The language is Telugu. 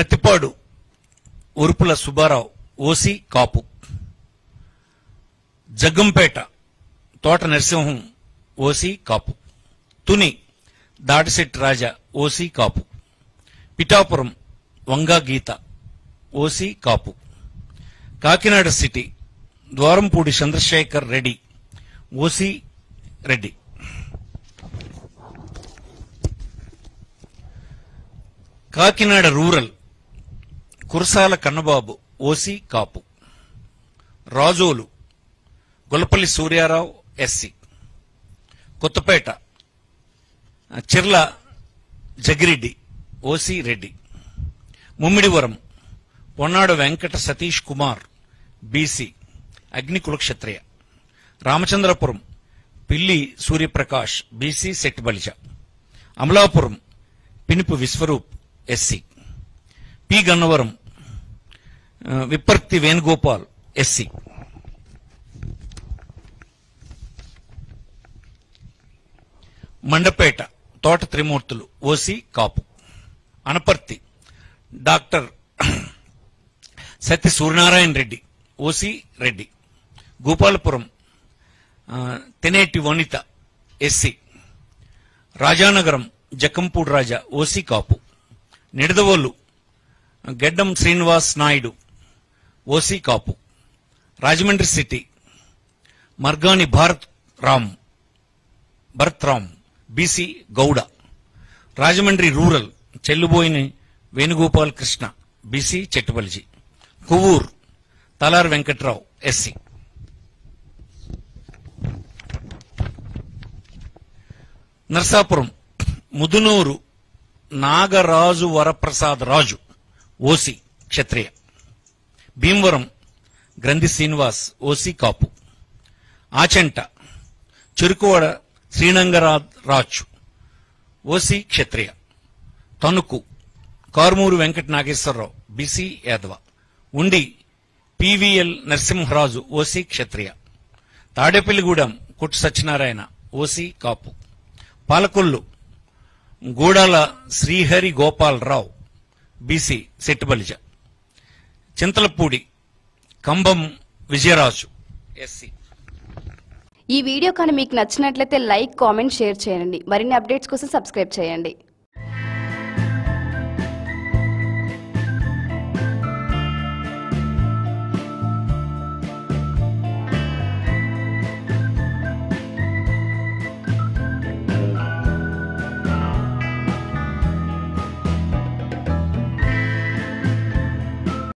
Prathipadu Urupula Subbarao OC Kapu. Jaggampeta Thota Narasimham OC Kapu. Tuni Dadisetti Raja OC Kapu. Pithapuram Vanga Geetha OC Kapu. Kakinada city Dwarampudi Chandrasekhar Reddy OC Reddy. Kakinada rural Kurasala Kannababu OC Kapu. Razole Gollapalli Suryarao SC. Kothapeta Chirla Jaggireddy OC Reddy. Mummidivaram Ponnada Venkata Satish Kumar BC Agnikula Kshatriya. Ramachandrapuram Pilli Suryaprakash BC Settibalija. Amalapuram Pinipe Viswarup SC. P Gannavaram Vipparthi Venugopal SC. Mandapeta Thota Trimurthulu OC Kapu. Anaparthi doctor Satya Suryanarayana Reddy OC Reddy. Gopalapuram Taneti Vanitha SC. Rajanagaram Jakkampudi Raja OC Kapu. Nidadavolu Geddam Srinivas Naidu OC Kapu. Rajahmundry city Margani Bharat Ram BC Gowda. Rajahmundry rural Chelluboina Venugopal Krishna BC Chettubalija. Kovvur Talari Venkatrao SC. Narsapuram Mudunuri Nagaraju Varaprasad Raju OC Kshatriya. Bhimavaram Grandhi Srinivas OC Kapu. Achanta Cherukuvada Srinangaraju OC Kshatriya. Tanuku Karumuri Venkata Nageswararao BC Yadava. Undi PVL Narasimharaju OC Kshatriya. Tadepalligudem Kottu Satyanarayana OC కాపు. పాలకొల్లు గూడాల శ్రీహరి గోపాలరావు బీసీ సెట్టుబలిజ. చింతలపూడి కంబం విజయరాజు ఎస్సీ. ఈ వీడియో కానీ మీకు నచ్చినట్లయితే లైక్, కామెంట్, షేర్ చేయండి. మరిన్ని అప్డేట్స్ కోసం సబ్స్క్రైబ్ చేయండి.